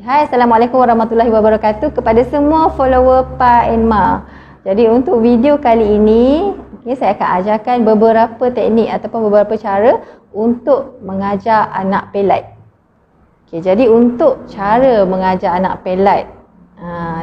Hai, Assalamualaikum warahmatullahi wabarakatuh kepada semua follower Pa and Ma. Jadi untuk video kali ini, saya akan ajarkan beberapa teknik ataupun beberapa cara untuk mengajar anak pelat. Jadi untuk cara mengajar anak pelat,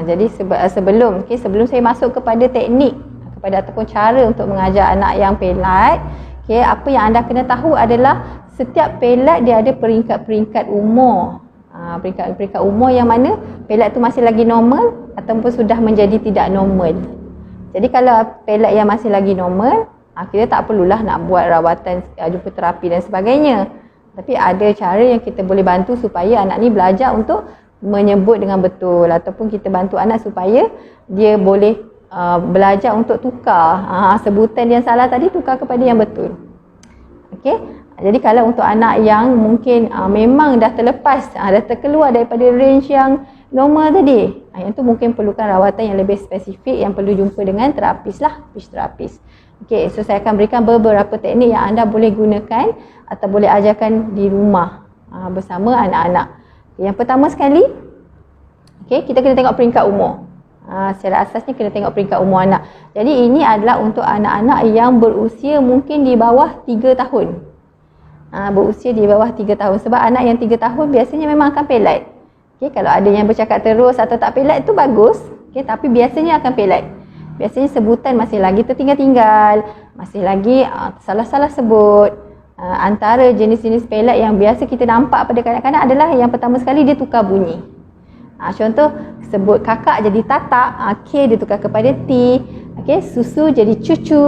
jadi sebelum saya masuk kepada teknik ataupun cara untuk mengajar anak yang pelat, apa yang anda kena tahu adalah setiap pelat dia ada peringkat-peringkat umur. Peringkat-peringkat umur yang mana pelat tu masih lagi normal ataupun sudah menjadi tidak normal. Jadi kalau pelat yang masih lagi normal, kita tak perlulah nak buat rawatan jumpa terapi dan sebagainya. Tapi ada cara yang kita boleh bantu supaya anak ni belajar untuk menyebut dengan betul, ataupun kita bantu anak supaya dia boleh belajar untuk tukar sebutan yang salah tadi, tukar kepada yang betul. Okey. Jadi kalau untuk anak yang mungkin memang dah terlepas, dah terkeluar daripada range yang normal tadi, yang tu mungkin perlukan rawatan yang lebih spesifik, yang perlu jumpa dengan terapis lah, speech terapis. Okey, so saya akan berikan beberapa teknik yang anda boleh gunakan atau boleh ajarkan di rumah bersama anak-anak. Yang pertama sekali, kita kena tengok peringkat umur. Secara asasnya kena tengok peringkat umur anak. Jadi ini adalah untuk anak-anak yang berusia mungkin di bawah 3 tahun. Berusia di bawah 3 tahun. Sebab anak yang 3 tahun biasanya memang akan pelat. Kalau ada yang bercakap terus atau tak pelat itu bagus. Tapi biasanya akan pelat. Biasanya sebutan masih lagi tertinggal-tinggal, masih lagi salah-salah sebut. Antara jenis-jenis pelat yang biasa kita nampak pada kanak-kanak adalah yang pertama sekali dia tukar bunyi. Contoh sebut kakak jadi tatak, K dia tukar kepada T, susu jadi cucu,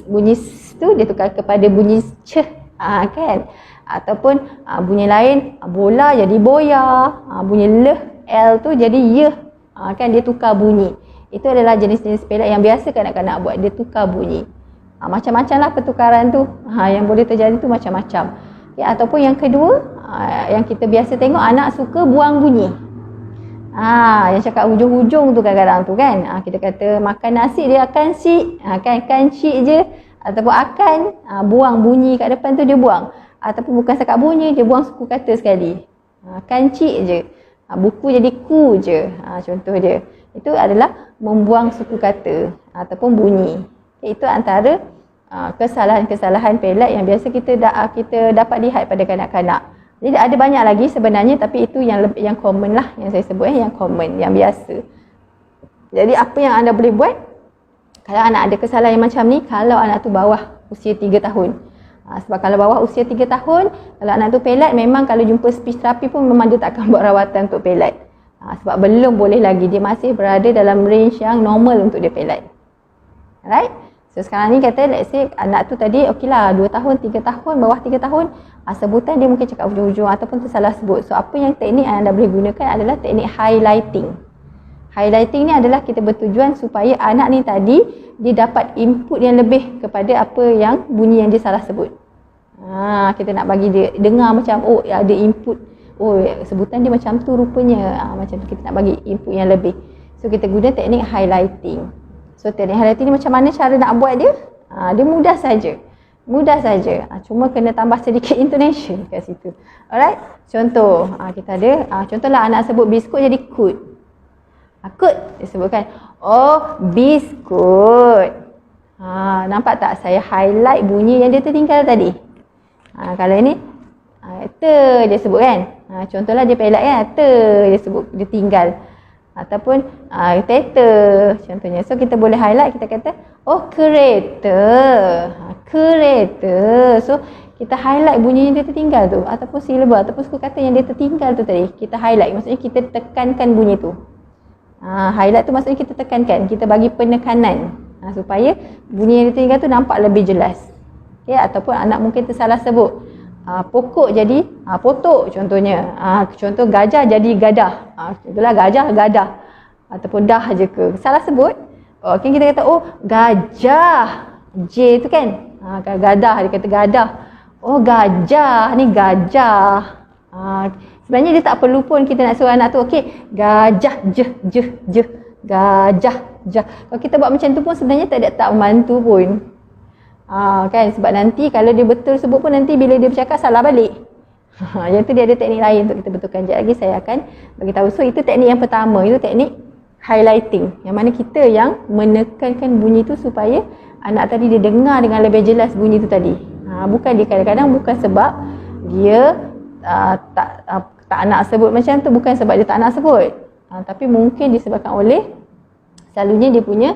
bunyi S tu dia tukar kepada bunyi C, kan? Ataupun bunyi lain, bola jadi boya, bunyi L tu jadi Y, kan, dia tukar bunyi. Itu adalah jenis-jenis pelat yang biasa kanak-kanak buat, dia tukar bunyi. Macam-macam lah pertukaran tu, yang boleh terjadi tu macam-macam. Ataupun yang kedua, yang kita biasa tengok anak suka buang bunyi. Yang cakap hujung-hujung tu kadang-kadang tu kan, kita kata makan nasi dia akan cik, kan cik je. Ataupun akan buang bunyi kat depan tu dia buang. Ataupun bukan setakat bunyi, dia buang suku kata sekali. Kan cik je, buku jadi ku je, contoh dia. Itu adalah membuang suku kata ataupun bunyi. Itu antara kesalahan-kesalahan pelat yang biasa kita dapat lihat pada kanak-kanak. Jadi ada banyak lagi sebenarnya, tapi itu yang common lah, yang saya sebut yang common, yang biasa. Jadi apa yang anda boleh buat kalau anak ada kesalahan yang macam ni, kalau anak tu bawah usia 3 tahun. Sebab kalau bawah usia 3 tahun, kalau anak tu pelat, memang kalau jumpa speech therapy pun memang dia tak akan buat rawatan untuk pelat. Sebab belum boleh lagi, dia masih berada dalam range yang normal untuk dia pelat. Alright? So sekarang ni kata, let's say anak tu tadi okeylah 2 tahun, 3 tahun, bawah 3 tahun, sebutan dia mungkin cakap hujung-hujung ataupun tu salah sebut. So apa yang teknik yang anda boleh gunakan adalah teknik highlighting. Highlighting ni adalah kita bertujuan supaya anak ni tadi dia dapat input yang lebih kepada apa yang bunyi yang dia salah sebut. Kita nak bagi dia dengar macam ada input. Sebutan dia macam tu rupanya. Macam tu kita nak bagi input yang lebih. So kita guna teknik highlighting. So teknik highlighting ni macam mana cara nak buat dia? Dia mudah saja. Mudah saja. Cuma kena tambah sedikit intonation kat situ. Alright? Contoh, kita ada contohlah anak sebut biskut jadi kut. Kut dia sebutkan. Biskut. Nampak tak saya highlight bunyi yang dia tertinggal tadi. Kalau ini te dia sebut kan. Contohlah dia pelat kan, te dia sebut, dia tinggal. Ataupun teta contohnya. So kita boleh highlight, kita kata kereta. Kereta. So kita highlight bunyi yang dia tertinggal tu, ataupun silabel ataupun suku kata yang dia tertinggal tu tadi, kita highlight. Maksudnya kita tekankan bunyi tu. Highlight tu maksudnya kita tekankan, kita bagi penekanan supaya bunyi yang tertinggal tu nampak lebih jelas. Ataupun anak mungkin tersalah sebut, pokok jadi potok contohnya. Contoh gajah jadi gadah. Contohlah gajah gadah ataupun dah je ke. Salah sebut. Kita kata gajah. J tu kan. Gadah, dia kata gadah. Gajah, ni gajah. Sebenarnya dia tak perlu pun kita nak suruh anak tu gajah gajah. Kalau kita buat macam tu pun sebenarnya tak membantu pun. Kan, sebab nanti kalau dia betul sebut pun nanti bila dia bercakap salah balik. Yang tu dia ada teknik lain untuk kita betulkan. Sekejap lagi saya akan bagi tahu. So itu teknik yang pertama, itu teknik highlighting. Yang mana kita yang menekankan bunyi tu supaya anak tadi dia dengar dengan lebih jelas bunyi tu tadi. Bukan dia kadang-kadang bukan sebab dia tak nak sebut macam tu, bukan sebab dia tak nak sebut. Tapi mungkin disebabkan oleh selalunya dia punya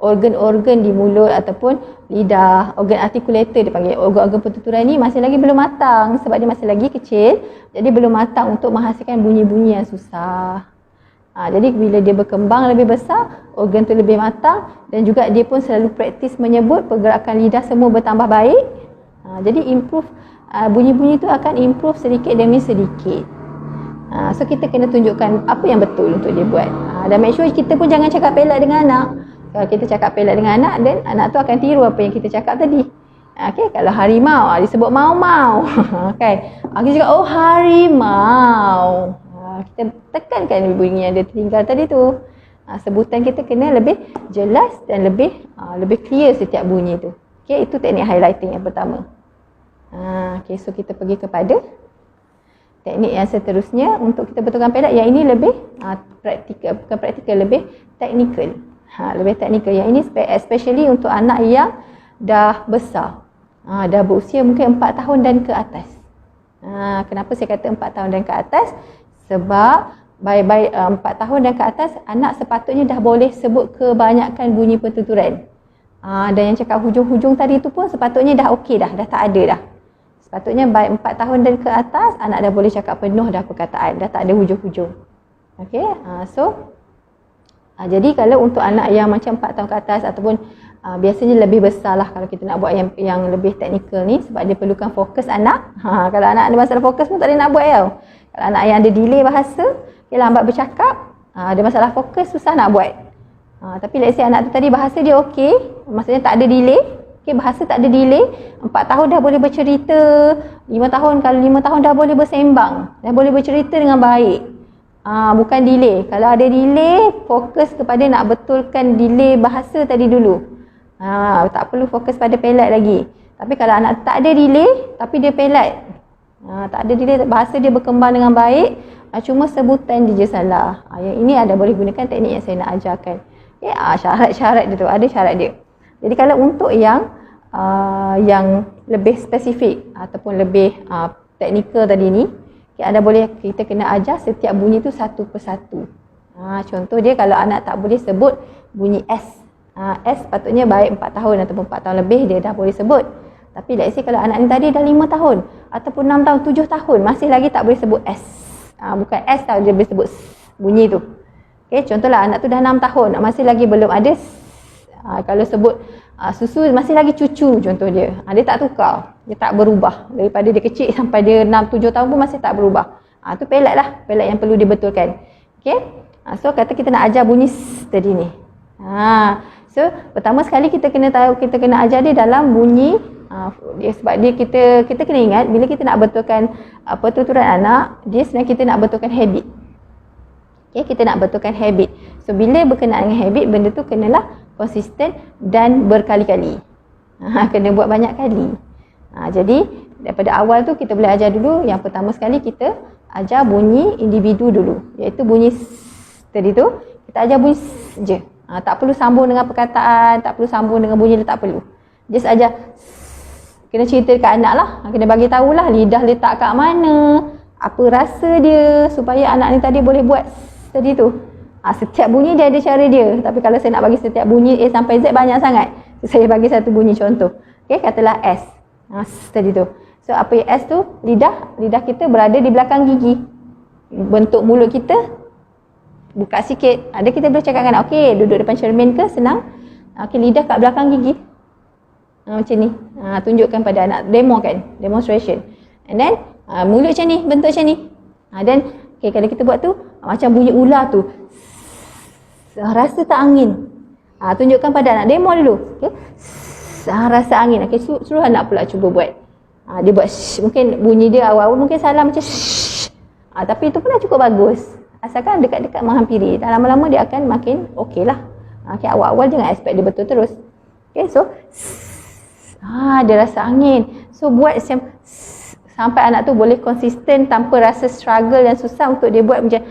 organ-organ di mulut ataupun lidah, organ articulator dia panggil, organ-organ pertuturan ni masih lagi belum matang sebab dia masih lagi kecil. Jadi belum matang untuk menghasilkan bunyi-bunyi yang susah. Jadi bila dia berkembang lebih besar, organ tu lebih matang dan juga dia pun selalu praktis menyebut, pergerakan lidah semua bertambah baik. Jadi improve, bunyi-bunyi tu akan improve sedikit demi sedikit. So kita kena tunjukkan apa yang betul untuk dia buat. Dan make sure kita pun jangan cakap pelat dengan anak. Kalau kita cakap pelat dengan anak, dan anak tu akan tiru apa yang kita cakap tadi. Okay, kalau harimau, disebut mau-mau. Kan? Kita cakap, oh harimau. Kita tekankan bunyi yang dia tinggal tadi tu. Sebutan kita kena lebih jelas dan lebih clear setiap bunyi tu. Okay, itu teknik highlighting yang pertama. Okay, so kita pergi kepada teknik yang seterusnya untuk kita betulkan pelat. Yang ini lebih praktikal, bukan praktikal, lebih teknikal. Lebih teknikal. Yang ini especially untuk anak yang dah besar. Dah berusia mungkin 4 tahun dan ke atas. Kenapa saya kata 4 tahun dan ke atas? Sebab by 4 tahun dan ke atas, anak sepatutnya dah boleh sebut kebanyakan bunyi pertuturan. Dan yang cakap hujung-hujung tadi tu pun sepatutnya dah okey dah tak ada dah. Sepatutnya by 4 tahun dan ke atas, anak dah boleh cakap penuh dah perkataan, dah tak ada hujung-hujung. Okay, jadi kalau untuk anak yang macam 4 tahun ke atas ataupun biasanya lebih besar lah kalau kita nak buat yang lebih teknikal ni, sebab dia perlukan fokus anak. Kalau anak ada masalah fokus pun tak ada nak buat tau. Kalau anak yang ada delay bahasa, dia lambat bercakap, ada masalah fokus, susah nak buat. Tapi let's say anak tu tadi bahasa dia okey, maksudnya tak ada delay. Okay, bahasa tak ada delay, 4 tahun dah boleh bercerita, 5 tahun, kalau 5 tahun dah boleh bersembang, dah boleh bercerita dengan baik. Bukan delay. Kalau ada delay, fokus kepada nak betulkan delay bahasa tadi dulu. Tak perlu fokus pada pelat lagi. Tapi kalau anak tak ada delay, tapi dia pelat, tak ada delay, bahasa dia berkembang dengan baik, cuma sebutan dia je salah. Yang ini ada boleh gunakan teknik yang saya nak ajarkan. Okay, syarat-syarat dia tu, ada syarat dia. Jadi kalau untuk yang lebih spesifik ataupun lebih teknikal tadi ni, ada boleh kita kena ajar setiap bunyi tu satu persatu. Contoh dia, kalau anak tak boleh sebut bunyi S. S patutnya baik 4 tahun ataupun 4 tahun lebih dia dah boleh sebut. Tapi let's say kalau anak ni tadi dah 5 tahun ataupun 6 tahun, 7 tahun masih lagi tak boleh sebut S. Bukan S tau, dia boleh sebut S, bunyi tu. Okay, contohlah anak tu dah 6 tahun masih lagi belum ada S. Kalau sebut susu masih lagi cucu contoh dia. Dia tak tukar, dia tak berubah. Daripada dia kecil sampai dia 6-7 tahun pun masih tak berubah. Tu pelat lah, pelat yang perlu dibetulkan. Okay, so kata kita nak ajar bunyi S tadi ni. So pertama sekali kita kena tahu, kita kena ajar dia dalam bunyi. Sebab dia kita kena ingat bila kita nak betulkan pertuturan anak, dia sebenarnya kita nak betulkan habit. Okay, kita nak betulkan habit. So bila berkenaan dengan habit, benda tu kenalah konsisten dan berkali-kali. Kena buat banyak kali. Jadi daripada awal tu kita boleh ajar dulu. Yang pertama sekali kita ajar bunyi individu dulu, iaitu bunyi S tadi tu. Kita ajar bunyi S je. Tak perlu sambung dengan perkataan, tak perlu sambung dengan bunyi dia, tak perlu. Just ajar S. Kena cerita dekat anak lah. Kena bagi tahulah lidah letak kat mana, apa rasa dia, supaya anak ni tadi boleh buat S tadi tu. Setiap bunyi dia ada cara dia. Tapi kalau saya nak bagi setiap bunyi A sampai Z banyak sangat, so, saya bagi satu bunyi contoh. Okay, katalah S. S tadi tu. So apa yang S tu? Lidah kita berada di belakang gigi. Bentuk mulut kita buka sikit. Ada kita boleh cakap dengan anak, okay, duduk depan cermin ke, senang. Okay, lidah kat belakang gigi. Macam ni. Tunjukkan pada anak. Demo kan? Demonstration. And then mulut macam ni, bentuk macam ni. Dan okay, kalau kita buat tu macam bunyi ular tu. Rasa tak angin. Tunjukkan pada anak, demo dulu. Okay. Rasa angin. Okay, suruh anak pula cuba buat. Dia buat mungkin bunyi dia awal-awal mungkin salah macam tapi itu pun dah cukup bagus. Asalkan dekat-dekat menghampiri. Dan lama-lama dia akan makin okey lah. Okay, awal-awal jangan expect dia betul terus. Okay, so dia rasa angin. So buat macam sampai anak tu boleh konsisten tanpa rasa struggle dan susah untuk dia buat macam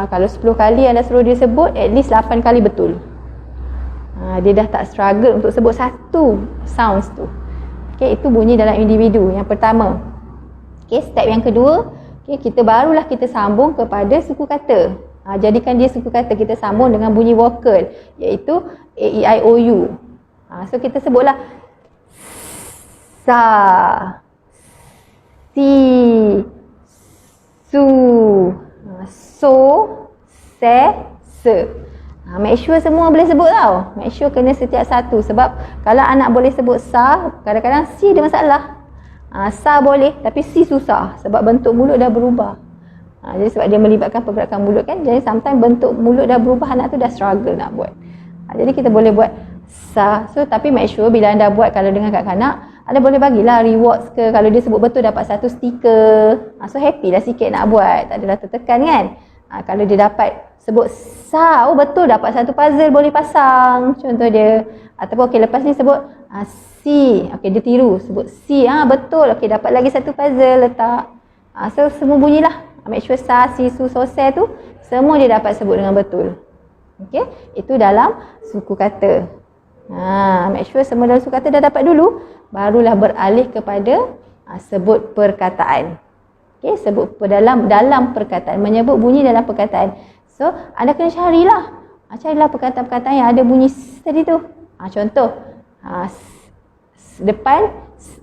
kalau 10 kali anda suruh dia sebut, at least 8 kali betul. Dia dah tak struggle untuk sebut satu sounds tu. Okay, itu bunyi dalam individu yang pertama. Okay, step yang kedua, okay, barulah kita sambung kepada suku kata. Jadikan dia suku kata, kita sambung dengan bunyi vokal, iaitu A, E, I, O, U. So kita sebutlah sa, si, su, so, se, se. Make sure semua boleh sebut tau. Make sure kena setiap satu. Sebab kalau anak boleh sebut sa, kadang-kadang si ada masalah. Sa boleh, tapi si susah. Sebab bentuk mulut dah berubah. Jadi sebab dia melibatkan pergerakan mulut kan. Jadi sometimes bentuk mulut dah berubah, anak tu dah struggle nak buat. Jadi kita boleh buat sa. So tapi make sure bila anda buat, kalau dengan kanak-kanak, anda boleh bagilah rewards ke. Kalau dia sebut betul dapat satu stiker. So happy lah sikit nak buat. Tak adalah tertekan kan. Kalau dia dapat sebut sa, oh betul dapat satu puzzle boleh pasang, contoh dia. Ataupun okey lepas ni sebut si, okey dia tiru sebut si, betul, okey dapat lagi satu puzzle letak. So semua bunyilah, make sure sa, si, su, so, se tu semua dia dapat sebut dengan betul. Okey, itu dalam suku kata. Make sure semua dalam suku kata dah dapat dulu, barulah beralih kepada sebut perkataan. Okay, sebut dalam perkataan, menyebut bunyi dalam perkataan. So, anda kena carilah. Carilah perkataan-perkataan yang ada bunyi tadi tu. Contoh, depan,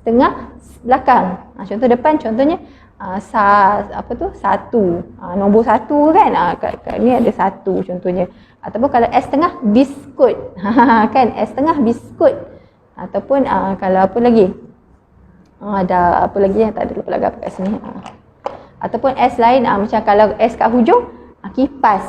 tengah, belakang. Contoh depan, contohnya satu. Nombor satu kan. Kat ni ada satu contohnya. Ataupun kalau S tengah, biskut. Kan, S tengah, biskut. Ataupun kalau apa lagi? Ada apa lagi yang tak ada lupa lagi apa kat sini. Ataupun S lain, macam kalau S kat hujung, kipas.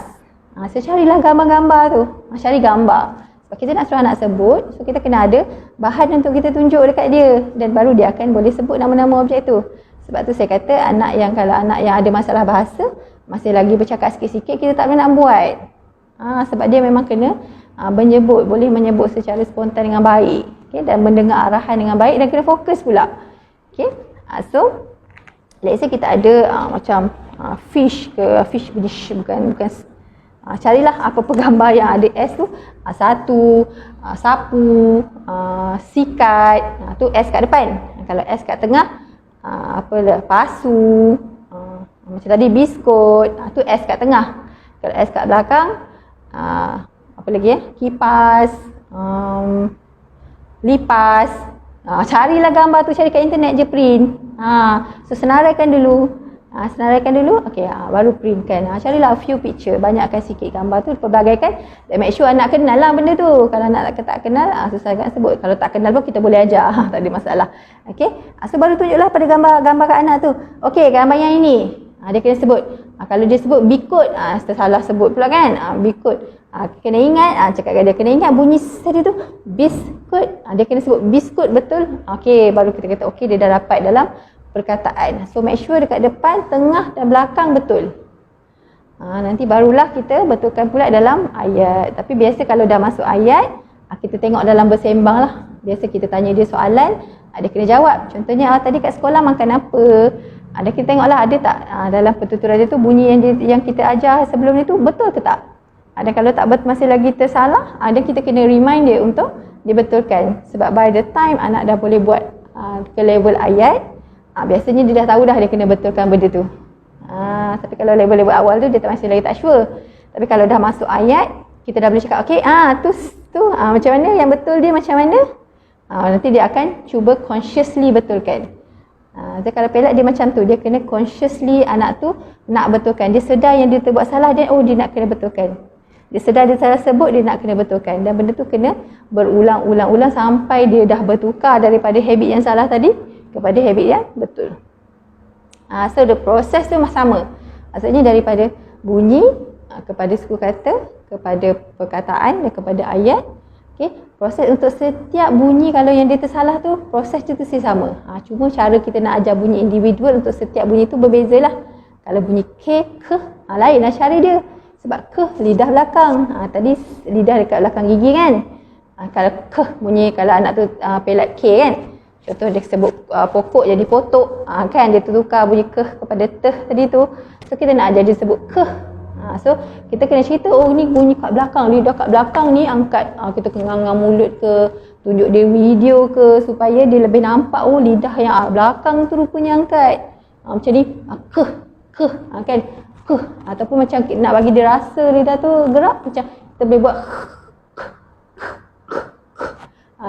So carilah gambar-gambar tu. Cari gambar. Sebab kita nak suruh anak sebut, so kita kena ada bahan untuk kita tunjuk dekat dia. Dan baru dia akan boleh sebut nama-nama objek tu. Sebab tu saya kata kalau anak yang ada masalah bahasa, masih lagi bercakap sikit-sikit, kita tak boleh nak buat. Sebab dia memang kena menyebut, boleh menyebut secara spontan dengan baik. Okay? Dan mendengar arahan dengan baik dan kena fokus pula. Okay? So let's say kita ada macam fish bunyi sh, bukan carilah apa-apa gambar yang ada S tu, satu, sapu, sikat, tu S kat depan. Kalau S kat tengah, pasu, macam tadi biskut, tu S kat tengah. Kalau S kat belakang, apa lagi kipas, lipas. Carilah gambar tu, cari kat internet je, print. So senaraikan dulu. Okey, baru printkan. Carilah a few picture, banyakkan sikit gambar tu, perbagaikan. Dan make sure anak kenal lah benda tu. Kalau anak tak kenal, susah nak sebut. Kalau tak kenal pun kita boleh ajar. Tak ada masalah. Okey, so baru tunjuklah pada gambar kat anak tu. Okey, gambar yang ini. Dia kena sebut. Kalau dia sebut bikut, tersalah sebut pula kan. Bikut. Kena ingat, cakap dia kena ingat bunyi tadi tu, biskut. Dia kena sebut biskut betul. Okey, baru kita kata okey, dia dah dapat dalam perkataan. So make sure dekat depan, tengah dan belakang betul. Nanti barulah kita betulkan pula dalam ayat. Tapi biasa kalau dah masuk ayat, kita tengok dalam bersembang lah. Biasa kita tanya dia soalan, dia kena jawab. Contohnya tadi kat sekolah makan apa? Kita tengoklah ada tak dalam pertuturan dia tu bunyi yang kita ajar sebelum ni tu betul ke tak? Dan kalau tak masih lagi tersalah, kita kena remind dia untuk dibetulkan. Sebab by the time anak dah boleh buat ke level ayat, biasanya dia dah tahu dah dia kena betulkan benda tu. Tapi kalau level-level awal tu dia masih lagi tak sure. Tapi kalau dah masuk ayat, kita dah boleh cakap, okey, tu macam mana yang betul dia macam mana? Nanti dia akan cuba consciously betulkan. Jadi kalau pelak dia macam tu, dia kena consciously anak tu nak betulkan. Dia sedar yang dia terbuat salah, dia nak kena betulkan. Dia sedar dia salah sebut, dia nak kena betulkan. Dan benda tu kena berulang-ulang sampai dia dah bertukar daripada habit yang salah tadi kepada habit yang betul. So the process tu sama. Maksudnya daripada bunyi kepada suku kata, kepada perkataan dan kepada ayat. Okay. Proses untuk setiap bunyi kalau yang dia tersalah tu, proses tu sama. Cuma cara kita nak ajar bunyi individual untuk setiap bunyi tu berbezalah. Kalau bunyi K, ke, lainlah cara dia. Sebab ke lidah belakang. Tadi lidah dekat belakang gigi kan. Kalau ke bunyi, kalau anak tu pelat K kan. Contoh dia sebut pokok jadi potok. Kan dia tukar bunyi keh kepada teh tadi tu. So kita nak ajar dia sebut keh. So kita kena cerita, oh ni bunyi kat belakang, lidah kat belakang ni angkat. Kita kengang mulut ke, tunjuk dia video ke, supaya dia lebih nampak, oh lidah yang belakang tu rupanya angkat. Macam ni, keh, keh, kan, keh. Ataupun macam nak bagi dia rasa lidah tu gerak, macam kita boleh buat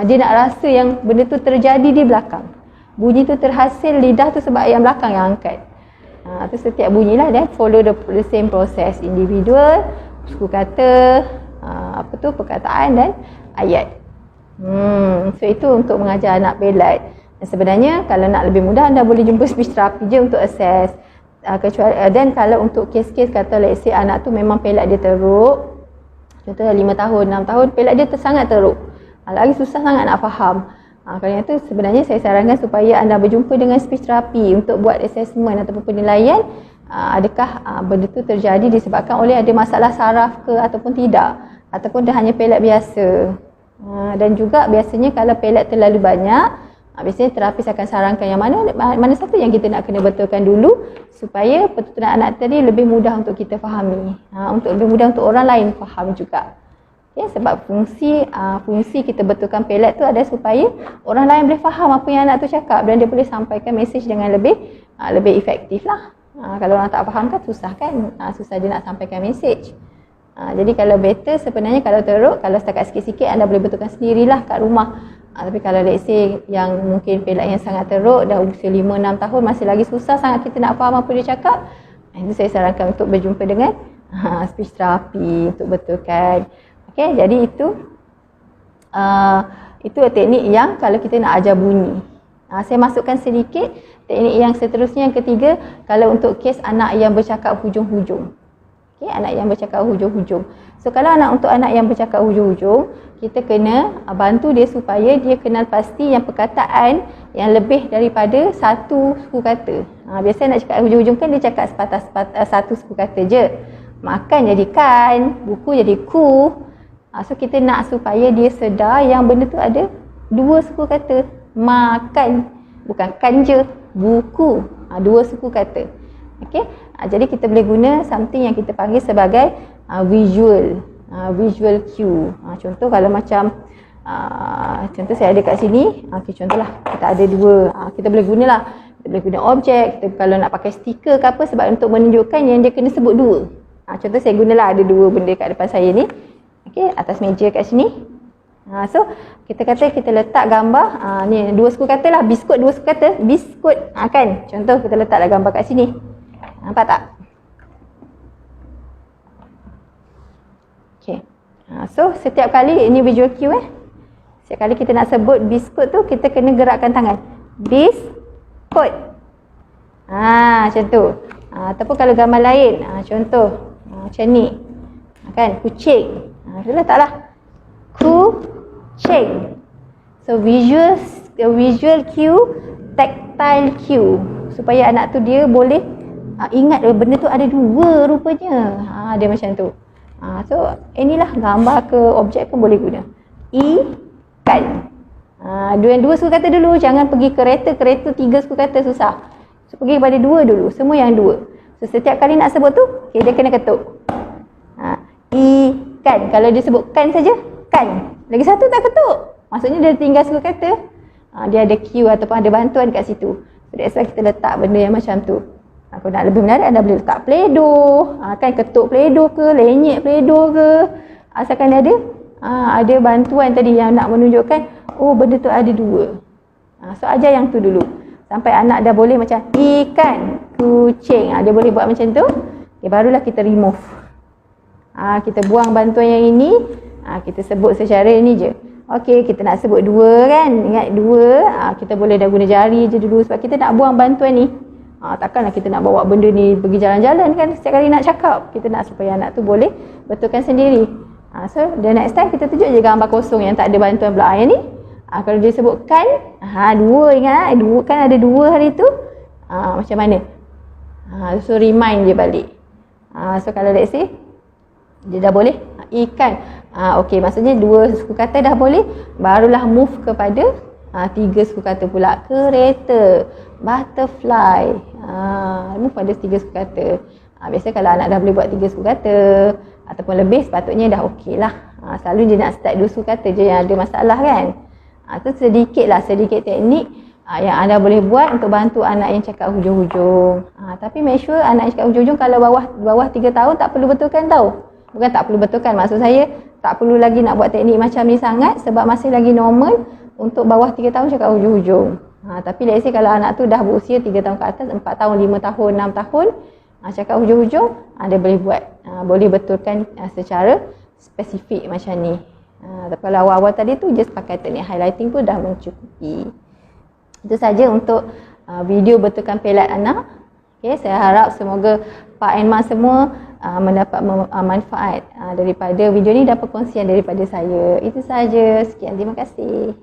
dia nak rasa yang benda tu terjadi di belakang. Bunyi tu terhasil lidah tu sebab yang belakang yang angkat. Tu setiap bunyilah dan follow the same process, individual, suku kata, perkataan dan ayat. So itu untuk mengajar anak pelat. Dan sebenarnya kalau nak lebih mudah, anda boleh jumpa speech therapy je untuk assess. Dan kalau untuk kes-kes kata let's say anak tu memang pelat dia teruk, contohnya 5 tahun, 6 tahun, pelat dia sangat teruk, lagi susah sangat nak faham. Kerana itu sebenarnya saya sarankan supaya anda berjumpa dengan speech therapy untuk buat assessment ataupun penilaian adakah benda tu terjadi disebabkan oleh ada masalah saraf ke ataupun tidak, ataupun dia hanya pelat biasa. Dan juga biasanya kalau pelat terlalu banyak, biasanya terapis akan sarankan yang mana satu yang kita nak kena betulkan dulu supaya pertuturan anak tadi lebih mudah untuk kita fahami, untuk lebih mudah untuk orang lain faham juga. Sebab fungsi kita betulkan pelat tu ada supaya orang lain boleh faham apa yang anak tu cakap dan dia boleh sampaikan mesej dengan lebih efektif lah. Kalau orang tak faham kan susah kan, susah dia nak sampaikan mesej. Jadi kalau better sebenarnya kalau teruk, kalau setakat sikit-sikit anda boleh betulkan sendirilah kat rumah. Tapi kalau let's say yang mungkin pelat yang sangat teruk, dah usia 5-6 tahun, masih lagi susah sangat kita nak faham apa dia cakap, itu saya sarankan untuk berjumpa dengan speech therapy untuk betulkan. Okay, jadi itu teknik yang kalau kita nak ajar bunyi. Saya masukkan sedikit teknik yang seterusnya, yang ketiga, kalau untuk kes anak yang bercakap hujung-hujung. Okay, anak yang bercakap hujung-hujung. So kalau untuk anak yang bercakap hujung-hujung, kita kena bantu dia supaya dia kenal pasti yang perkataan yang lebih daripada satu suku kata. Biasanya nak cakap hujung-hujung kan dia cakap sepatah satu suku kata je. Makan jadi kan, buku jadi ku. So kita nak supaya dia sedar yang benda tu ada dua suku kata. Makan, bukan kan je, buku, dua suku kata. Okay? Jadi kita boleh guna something yang kita panggil sebagai visual cue. Contoh kalau macam contoh saya ada kat sini, contohlah kita ada dua, kita boleh gunalah, kita boleh guna objek, kita kalau nak pakai stiker ke apa, sebab untuk menunjukkan yang dia kena sebut dua. Contoh saya gunalah ada dua benda kat depan saya ni. Okay, atas meja kat sini. So kita kata kita letak gambar, ni dua suku kata lah, biskut dua suku kata, biskut, kan. Contoh kita letaklah gambar kat sini. Nampak tak? Okay. So setiap kali ini visual cue setiap kali kita nak sebut biskut tu, kita kena gerakkan tangan. Biskut. Macam tu. Ataupun kalau gambar lain, contoh macam ni. Kan, kucing. Letaklah kucing. So visual cue, tactile cue, supaya anak tu dia boleh ingat benda tu ada dua rupanya. Dia macam tu. So inilah gambar ke objek pun boleh guna. Ikan. Dua suku kata dulu, jangan pergi kereta 3 suku kata susah. So pergi kepada dua dulu, semua yang dua. So setiap kali nak sebut tu, okay, dia kena ketuk. Ikan. Kalau dia sebut kan saja, kan. Lagi satu tak ketuk. Maksudnya dia tinggal suku kata. Dia ada cue ataupun ada bantuan kat situ. So that's why kita letak benda yang macam tu. Kalau nak lebih menarik, anda boleh letak pledo. Kan ketuk pledo ke, lenyek pledo ke. Asalkan dia ada bantuan tadi yang nak menunjukkan, oh benda tu ada dua. So ajar yang tu dulu. Sampai anak dah boleh macam ikan, kucing. Dia boleh buat macam tu. Okay, barulah kita remove. Kita buang bantuan yang ini, kita sebut secara ini je. Okey, kita nak sebut dua kan, ingat dua, kita boleh dah guna jari je dulu sebab kita nak buang bantuan ni. Takkanlah kita nak bawa benda ni pergi jalan-jalan kan setiap kali nak cakap. Kita nak supaya anak tu boleh betulkan sendiri. So the next time kita tunjuk je gambar kosong yang tak ada bantuan pula. Yang ni, kalau dia sebutkan, dua ingat, dua kan ada dua hari tu, macam mana? So remind je balik. So kalau let's say dia dah boleh ikan. Okey, maksudnya dua suku kata dah boleh, barulah move kepada 3 suku kata pula. Kereta, butterfly. Remove pada 3 suku kata. Biasa kalau anak dah boleh buat 3 suku kata ataupun lebih, sepatutnya dah okey lah. Selalu dia nak start 2 suku kata je yang ada masalah kan. Tu sedikit teknik yang anda boleh buat untuk bantu anak yang cakap hujung-hujung. Tapi make sure anak yang cakap hujung-hujung kalau bawah 3 tahun tak perlu betulkan tau. Bukan tak perlu betulkan, maksud saya tak perlu lagi nak buat teknik macam ni sangat sebab masih lagi normal untuk bawah 3 tahun cakap hujung-hujung. Tapi let's say kalau anak tu dah berusia 3 tahun ke atas, 4 tahun, 5 tahun, 6 tahun, cakap hujung-hujung, dia boleh buat. Boleh betulkan secara spesifik macam ni. Tapi kalau awal-awal tadi tu just pakai teknik highlighting pun dah mencukupi. Itu saja untuk video betulkan pelat anak. Okay, saya harap semoga Pak and Mak semua mendapat manfaat daripada video ni dan perkongsian daripada saya. Itu saja. Sekian, terima kasih.